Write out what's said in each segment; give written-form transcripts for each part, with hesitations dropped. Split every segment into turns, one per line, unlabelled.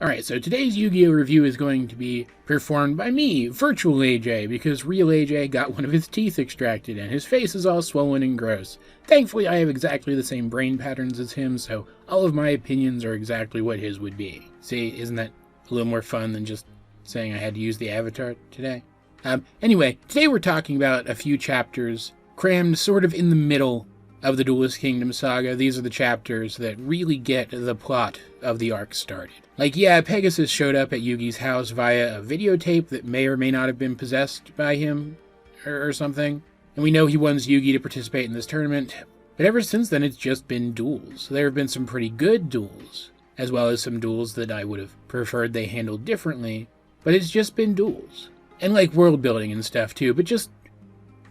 Alright, so today's Yu-Gi-Oh! Review is going to be performed by me, Virtual AJ, because real AJ got one of his teeth extracted and his face is all swollen and gross. Thankfully, I have exactly the same brain patterns as him, so all of my opinions are exactly what his would be. See, isn't that a little more fun than just saying I had to use the avatar today? Anyway, today we're talking about a few chapters crammed sort of in the middle of the Duelist Kingdom saga. These are the chapters that really get the plot of the arc started. Like, yeah, Pegasus showed up at Yugi's house via a videotape that may or may not have been possessed by him, or something. And we know he wants Yugi to participate in this tournament, but ever since then it's just been duels. There have been some pretty good duels, as well as some duels that I would have preferred they handled differently, but it's just been duels. And like world building and stuff too, but just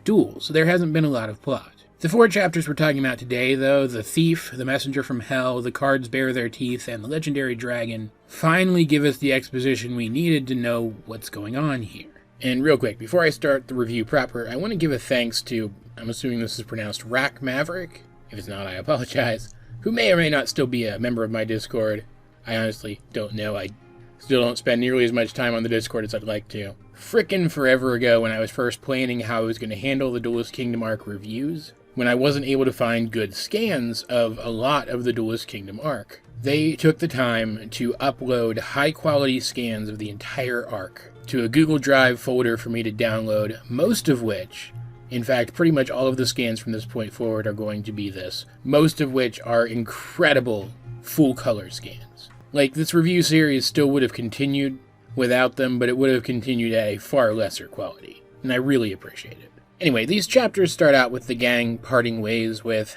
duels. There hasn't been a lot of plot. The 4 chapters we're talking about today, though, the Thief, the Messenger from Hell, the Cards Bare Their Teeth, and the Legendary Dragon, finally give us the exposition we needed to know what's going on here. And real quick, before I start the review proper, I want to give a thanks to, I'm assuming this is pronounced Rack Maverick, if it's not I apologize, who may or may not still be a member of my Discord. I honestly don't know. I still don't spend nearly as much time on the Discord as I'd like to. Frickin' forever ago, when I was first planning how I was going to handle the Duelist Kingdom arc reviews, when I wasn't able to find good scans of a lot of the Duelist Kingdom arc, they took the time to upload high-quality scans of the entire arc to a Google Drive folder for me to download, most of which, in fact, pretty much all of the scans from this point forward are going to be this, most of which are incredible full-color scans. Like, this review series still would have continued without them, but it would have continued at a far lesser quality, and I really appreciate it. Anyway, these chapters start out with the gang parting ways with,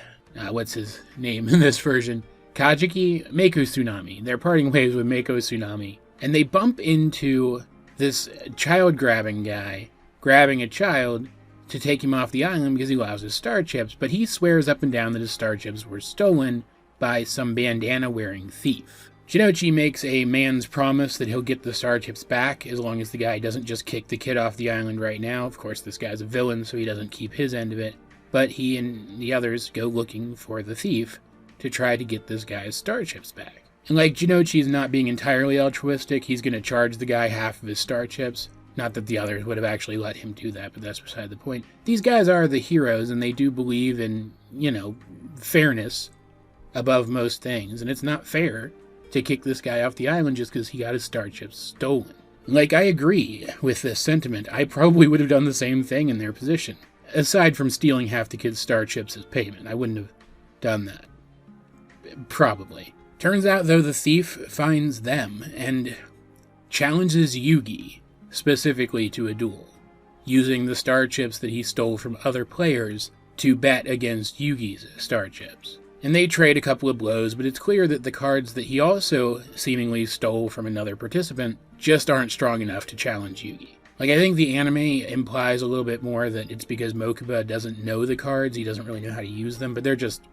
what's his name in this version? Kajiki? Mako Tsunami. They're parting ways with Mako Tsunami. And they bump into this child-grabbing guy, grabbing a child to take him off the island because he lost his star chips, but he swears up and down that his star chips were stolen by some bandana-wearing thief. Shinochi makes a man's promise that he'll get the star chips back as long as the guy doesn't just kick the kid off the island right now. Of course, this guy's a villain, so he doesn't keep his end of it. But he and the others go looking for the thief to try to get this guy's star chips back. And like Shinochi's not being entirely altruistic, he's going to charge the guy half of his star chips. Not that the others would have actually let him do that, but that's beside the point. These guys are the heroes, and they do believe in, fairness above most things. And it's not fair to kick this guy off the island just because he got his star chips stolen. Like, I agree with this sentiment. I probably would have done the same thing in their position. Aside from stealing half the kid's star chips as payment, I wouldn't have done that. Probably. Turns out, though, the thief finds them and challenges Yugi, specifically to a duel, using the star chips that he stole from other players to bet against Yugi's star chips. And they trade a couple of blows, but it's clear that the cards that he also seemingly stole from another participant just aren't strong enough to challenge Yugi. Like, I think the anime implies a little bit more that it's because Mokuba doesn't know the cards, he doesn't really know how to use them, but they're just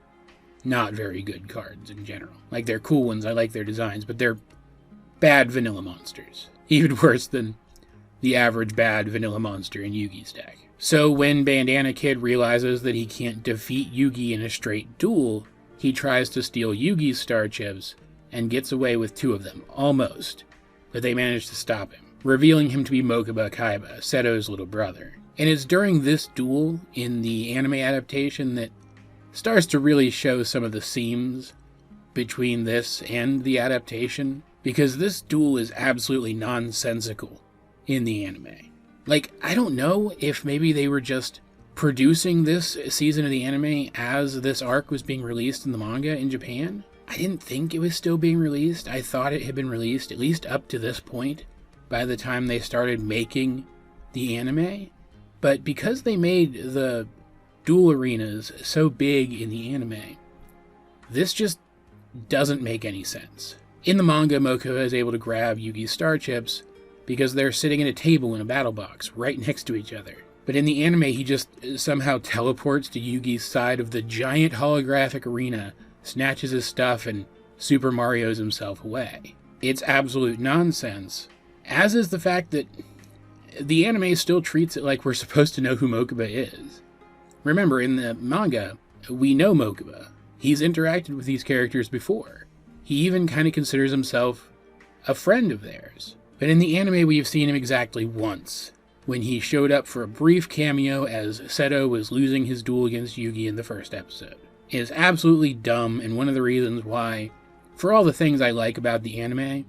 not very good cards in general. Like, they're cool ones, I like their designs, but they're bad vanilla monsters. Even worse than the average bad vanilla monster in Yugi's deck. So when Bandana Kid realizes that he can't defeat Yugi in a straight duel, he tries to steal Yugi's star chips and gets away with 2 of them, almost, but they manage to stop him, revealing him to be Mokuba Kaiba, Seto's little brother. And it's during this duel in the anime adaptation that starts to really show some of the seams between this and the adaptation, because this duel is absolutely nonsensical in the anime. Like, I don't know if maybe they were just producing this season of the anime as this arc was being released in the manga in Japan. I didn't think it was still being released. I thought it had been released, at least up to this point, by the time they started making the anime. But because they made the duel arenas so big in the anime, this just doesn't make any sense. In the manga, Mokuba is able to grab Yugi's star chips because they're sitting at a table in a battle box right next to each other. But in the anime, he just somehow teleports to Yugi's side of the giant holographic arena, snatches his stuff, and Super Mario's himself away. It's absolute nonsense, as is the fact that the anime still treats it like we're supposed to know who Mokuba is. Remember, in the manga, we know Mokuba. He's interacted with these characters before. He even kind of considers himself a friend of theirs. But in the anime, we've seen him exactly once, when he showed up for a brief cameo as Seto was losing his duel against Yugi in the first episode. It is absolutely dumb, and one of the reasons why, for all the things I like about the anime,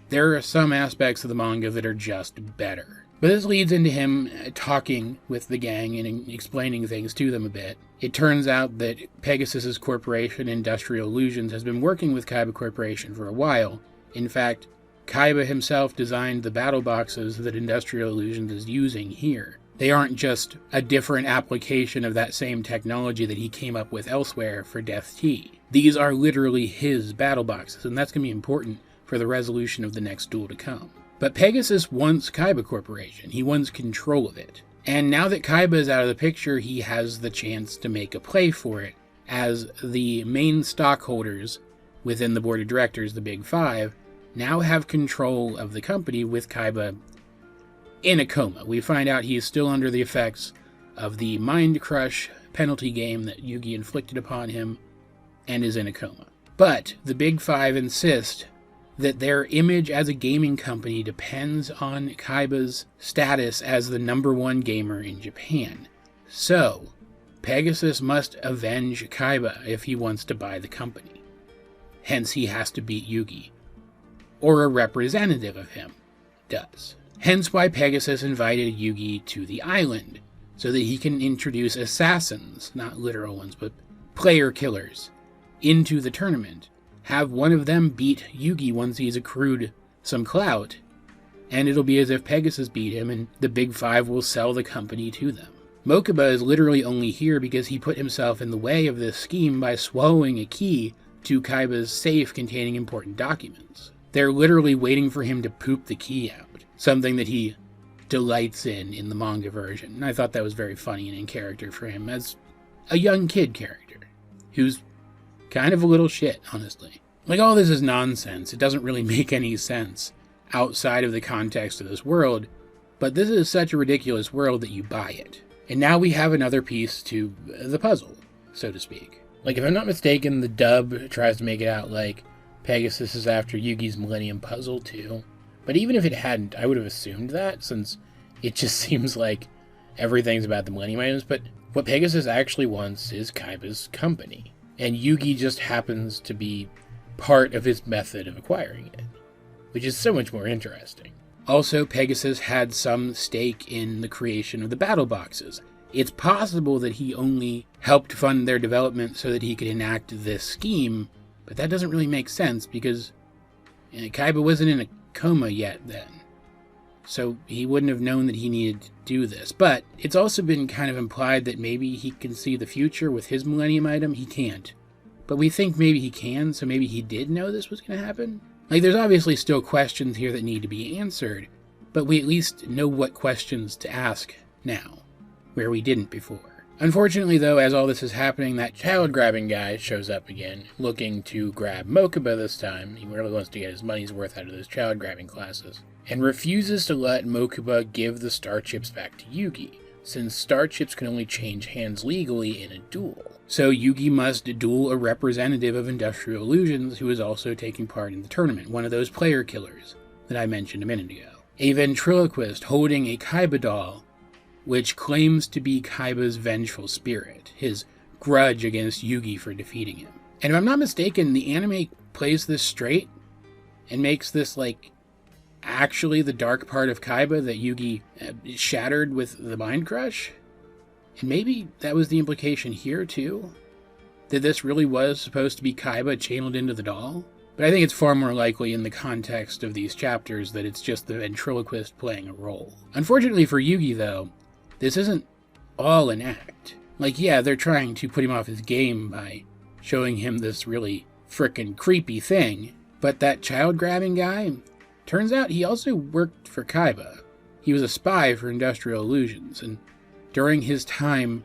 there are some aspects of the manga that are just better. But this leads into him talking with the gang and explaining things to them a bit. It turns out that Pegasus's corporation, Industrial Illusions, has been working with Kaiba Corporation for a while. In fact, Kaiba himself designed the battle boxes that Industrial Illusions is using here. They aren't just a different application of that same technology that he came up with elsewhere for Death Tea. These are literally his battle boxes, and that's going to be important for the resolution of the next duel to come. But Pegasus wants Kaiba Corporation. He wants control of it. And now that Kaiba is out of the picture, he has the chance to make a play for it, as the main stockholders within the board of directors, the Big Five, now have control of the company with Kaiba in a coma. We find out he is still under the effects of the Mind Crush penalty game that Yugi inflicted upon him and is in a coma. But the Big Five insist that their image as a gaming company depends on Kaiba's status as the #1 gamer in Japan. So, Pegasus must avenge Kaiba if he wants to buy the company. Hence, he has to beat Yugi. Or a representative of him does. Hence why Pegasus invited Yugi to the island, so that he can introduce assassins, not literal ones, but player killers, into the tournament. Have one of them beat Yugi once he's accrued some clout, and it'll be as if Pegasus beat him and the Big Five will sell the company to them. Mokuba is literally only here because he put himself in the way of this scheme by swallowing a key to Kaiba's safe containing important documents. They're literally waiting for him to poop the key out, something that he delights in the manga version. And I thought that was very funny and in character for him as a young kid character, who's kind of a little shit, honestly. Like, all this is nonsense. It doesn't really make any sense outside of the context of this world, but this is such a ridiculous world that you buy it. And now we have another piece to the puzzle, so to speak. Like, if I'm not mistaken, the dub tries to make it out like Pegasus is after Yugi's Millennium Puzzle too. But even if it hadn't, I would have assumed that, since it just seems like everything's about the Millennium items. But what Pegasus actually wants is Kaiba's company. And Yugi just happens to be part of his method of acquiring it, which is so much more interesting. Also, Pegasus had some stake in the creation of the battle boxes. It's possible that he only helped fund their development so that he could enact this scheme, but that doesn't really make sense because Kaiba wasn't in a coma yet then. So he wouldn't have known that he needed to do this. But it's also been kind of implied that maybe he can see the future with his Millennium item. He can't. But we think maybe he can, so maybe he did know this was going to happen. Like, there's obviously still questions here that need to be answered, but we at least know what questions to ask now, where we didn't before. Unfortunately, though, as all this is happening, that child-grabbing guy shows up again, looking to grab Mokuba this time. He really wants to get his money's worth out of those child-grabbing classes, and refuses to let Mokuba give the star chips back to Yugi, since star chips can only change hands legally in a duel. So Yugi must duel a representative of Industrial Illusions who is also taking part in the tournament, one of those player killers that I mentioned a minute ago. A ventriloquist holding a Kaiba doll, which claims to be Kaiba's vengeful spirit, his grudge against Yugi for defeating him. And if I'm not mistaken, the anime plays this straight and makes this, like, actually the dark part of Kaiba that Yugi shattered with the Mind Crush? And maybe that was the implication here, too? That this really was supposed to be Kaiba channeled into the doll? But I think it's far more likely in the context of these chapters that it's just the ventriloquist playing a role. Unfortunately for Yugi, though, this isn't all an act. Like, yeah, they're trying to put him off his game by showing him this really frickin' creepy thing, but that child-grabbing guy, turns out he also worked for Kaiba. He was a spy for Industrial Illusions, and during his time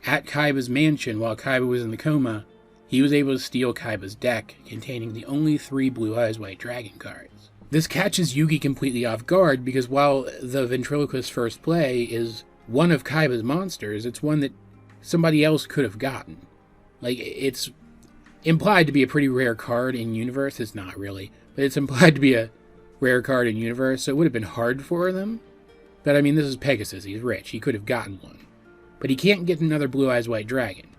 at Kaiba's mansion while Kaiba was in the coma, he was able to steal Kaiba's deck, containing the only 3 Blue Eyes White Dragon cards. This catches Yugi completely off guard, because while the ventriloquist's first play is one of Kaiba's monsters, it's one that somebody else could have gotten. Like, it's implied to be a pretty rare card in universe. It's not really, but it's implied to be rare card in universe, so it would have been hard for them. But I mean, this is Pegasus, he's rich, he could have gotten one. But he can't get another Blue Eyes White Dragon.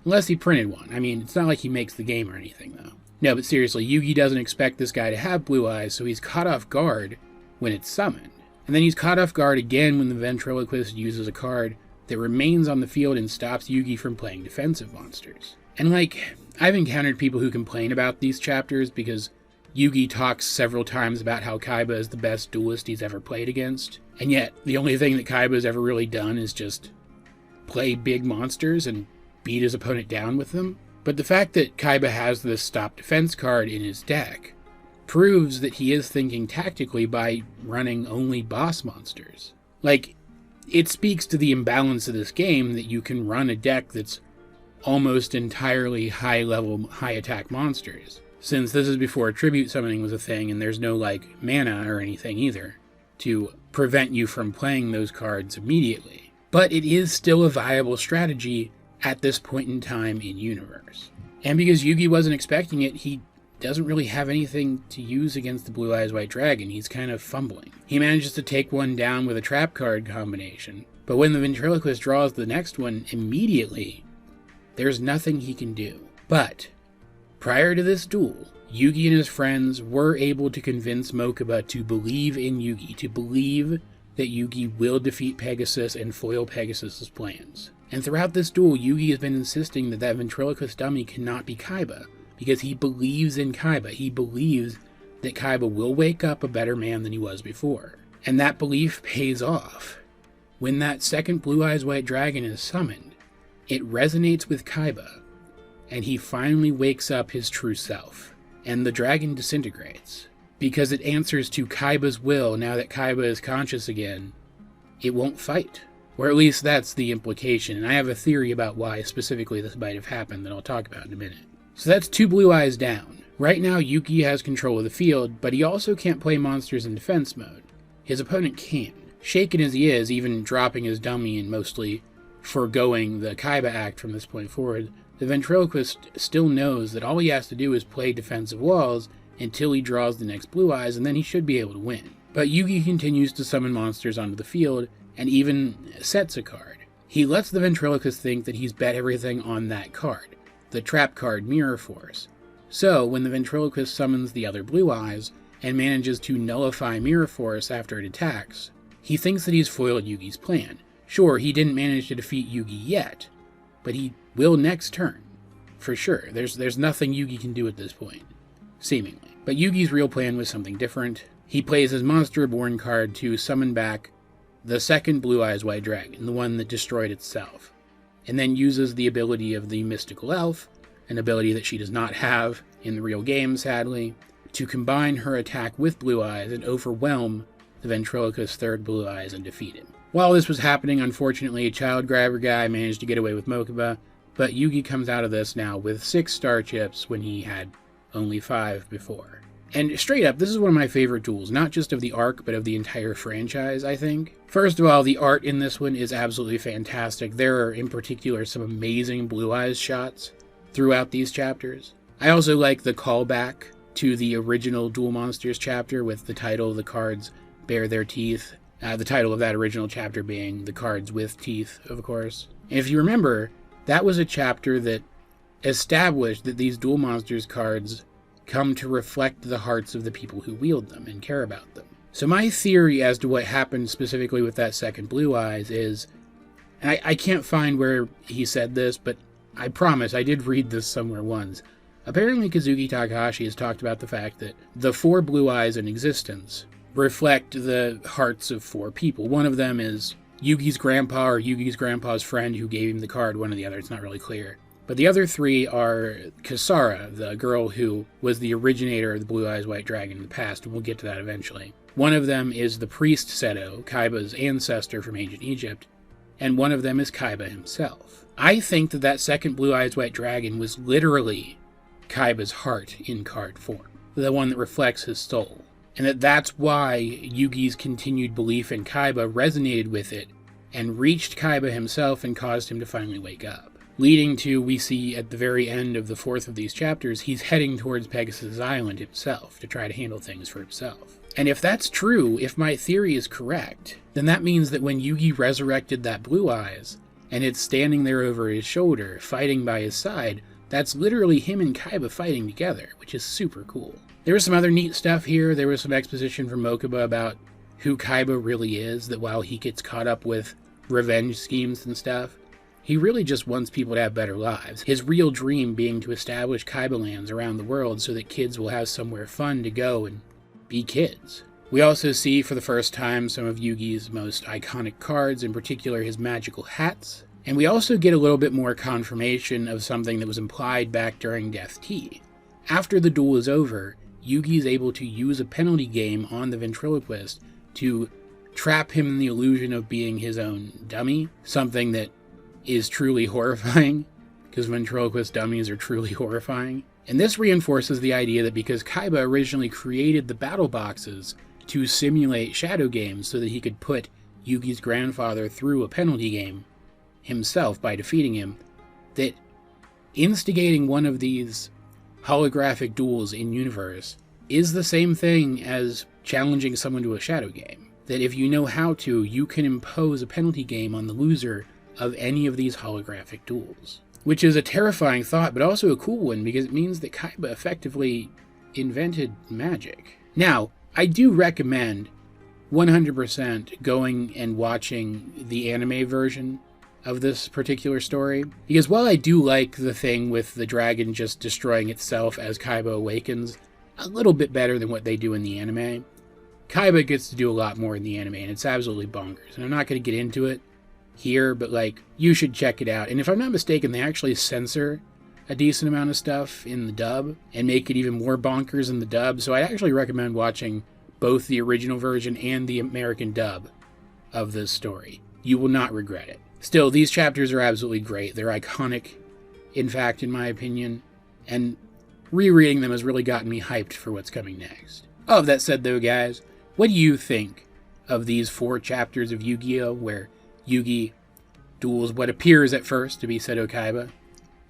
Unless he printed one. I mean, it's not like he makes the game or anything, though. No, but seriously, Yugi doesn't expect this guy to have blue eyes, so he's caught off guard when it's summoned. And then he's caught off guard again when the ventriloquist uses a card that remains on the field and stops Yugi from playing defensive monsters. And like, I've encountered people who complain about these chapters because Yugi talks several times about how Kaiba is the best duelist he's ever played against, and yet the only thing that Kaiba's ever really done is just play big monsters and beat his opponent down with them. But the fact that Kaiba has this stop defense card in his deck proves that he is thinking tactically by running only boss monsters. Like, it speaks to the imbalance of this game that you can run a deck that's almost entirely high-level, high-attack monsters, since this is before tribute summoning was a thing and there's no, like, mana or anything either to prevent you from playing those cards immediately. But it is still a viable strategy at this point in time in universe. And because Yugi wasn't expecting it, he doesn't really have anything to use against the Blue Eyes White Dragon. He's kind of fumbling. He manages to take one down with a trap card combination, but when the ventriloquist draws the next one immediately, there's nothing he can do. But prior to this duel, Yugi and his friends were able to convince Mokuba to believe in Yugi, to believe that Yugi will defeat Pegasus and foil Pegasus's plans. And throughout this duel, Yugi has been insisting that ventriloquist dummy cannot be Kaiba, because he believes in Kaiba. He believes that Kaiba will wake up a better man than he was before. And that belief pays off. When that second Blue Eyes White Dragon is summoned, it resonates with Kaiba, and he finally wakes up his true self. And the dragon disintegrates. Because it answers to Kaiba's will. Now that Kaiba is conscious again, it won't fight. Or at least that's the implication, and I have a theory about why specifically this might have happened that I'll talk about in a minute. So that's 2 blue eyes down. Right now Yugi has control of the field, but he also can't play monsters in defense mode. His opponent can. Shaken as he is, even dropping his dummy and mostly foregoing the Kaiba act from this point forward, the ventriloquist still knows that all he has to do is play defensive walls until he draws the next blue eyes, and then he should be able to win. But Yugi continues to summon monsters onto the field, and even sets a card. He lets the ventriloquist think that he's bet everything on that card, the trap card Mirror Force. So, when the ventriloquist summons the other blue eyes, and manages to nullify Mirror Force after it attacks, he thinks that he's foiled Yugi's plan. Sure, he didn't manage to defeat Yugi yet, but he will next turn. For sure, there's nothing Yugi can do at this point, seemingly. But Yugi's real plan was something different. He plays his Monster Reborn card to summon back the second Blue Eyes White Dragon, the one that destroyed itself, and then uses the ability of the Mystical Elf, an ability that she does not have in the real game, sadly, to combine her attack with Blue Eyes and overwhelm the ventriloquist's third Blue Eyes and defeat him. While this was happening, unfortunately, a child grabber guy managed to get away with Mokuba, but Yugi comes out of this now with 6 star chips when he had only 5 before. And straight up, this is one of my favorite duels, not just of the arc, but of the entire franchise, I think. First of all, the art in this one is absolutely fantastic. There are, in particular, some amazing Blue Eyes shots throughout these chapters. I also like the callback to the original Duel Monsters chapter with the title, The Cards Bare Their Teeth. The title of that original chapter being The Cards with Teeth, of course. And if you remember, that was a chapter that established that these Duel Monsters cards come to reflect the hearts of the people who wield them and care about them. So my theory as to what happened specifically with that second Blue Eyes is, and I can't find where he said this, but I promise I did read this somewhere once. Apparently Kazuki Takahashi has talked about the fact that the 4 Blue Eyes in existence reflect the hearts of 4 people. One of them is Yugi's grandpa or Yugi's grandpa's friend who gave him the card, one or the other, it's not really clear. But the other 3 are Kasara, the girl who was the originator of the Blue Eyes White Dragon in the past, and we'll get to that eventually. One of them is the priest Seto, Kaiba's ancestor from ancient Egypt, and one of them is Kaiba himself. I think that that second Blue Eyes White Dragon was literally Kaiba's heart in card form, the one that reflects his soul, and that's why Yugi's continued belief in Kaiba resonated with it and reached Kaiba himself and caused him to finally wake up. leading to, we see at the very end of the fourth of these chapters, he's heading towards Pegasus Island himself to try to handle things for himself. And if that's true, if my theory is correct, then that means that when Yugi resurrected that Blue Eyes, and it's standing there over his shoulder, fighting by his side, that's literally him and Kaiba fighting together, which is super cool. There was some other neat stuff here. There was some exposition from Mokuba about who Kaiba really is, that while he gets caught up with revenge schemes and stuff, he really just wants people to have better lives. His real dream being to establish Kaiba lands around the world so that kids will have somewhere fun to go and be kids. We also see for the first time some of Yugi's most iconic cards, in particular his magical hats. And we also get a little bit more confirmation of something that was implied back during Death Tea. After the duel is over, Yugi is able to use a penalty game on the ventriloquist to trap him in the illusion of being his own dummy, something that is truly horrifying, because ventriloquist dummies are truly horrifying. And this reinforces the idea that because Kaiba originally created the battle boxes to simulate shadow games so that he could put Yugi's grandfather through a penalty game himself by defeating him, that instigating one of these holographic duels in universe is the same thing as challenging someone to a shadow game. That if you know how to, you can impose a penalty game on the loser of any of these holographic duels. Which is a terrifying thought, but also a cool one, because it means that Kaiba effectively invented magic. Now, I do recommend 100% going and watching the anime version of this particular story, because while I do like the thing with the dragon just destroying itself as Kaiba awakens a little bit better than what they do in the anime, Kaiba gets to do a lot more in the anime, and it's absolutely bonkers. And I'm not going to get into it here, but like, you should check it out. And if I'm not mistaken, they actually censor a decent amount of stuff in the dub and make it even more bonkers in the dub, so I'd actually recommend watching both the original version and the American dub of this story. You will not regret it. Still, these chapters are absolutely great. They're iconic, in fact, in my opinion, and rereading them has really gotten me hyped for what's coming next. All of that said, though, guys, what do you think of these 4 chapters of Yu-Gi-Oh! Where Yugi duels what appears at first to be Seto Kaiba?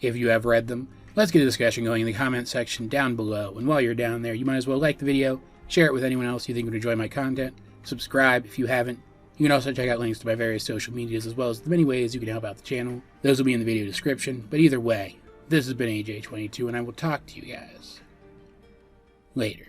If you have read them, let's get a discussion going in the comment section down below. And while you're down there, you might as well like the video, share it with anyone else you think would enjoy my content, subscribe if you haven't. You can also check out links to my various social medias, as well as the many ways you can help out the channel. Those will be in the video description. But either way, this has been AJ22, and I will talk to you guys later.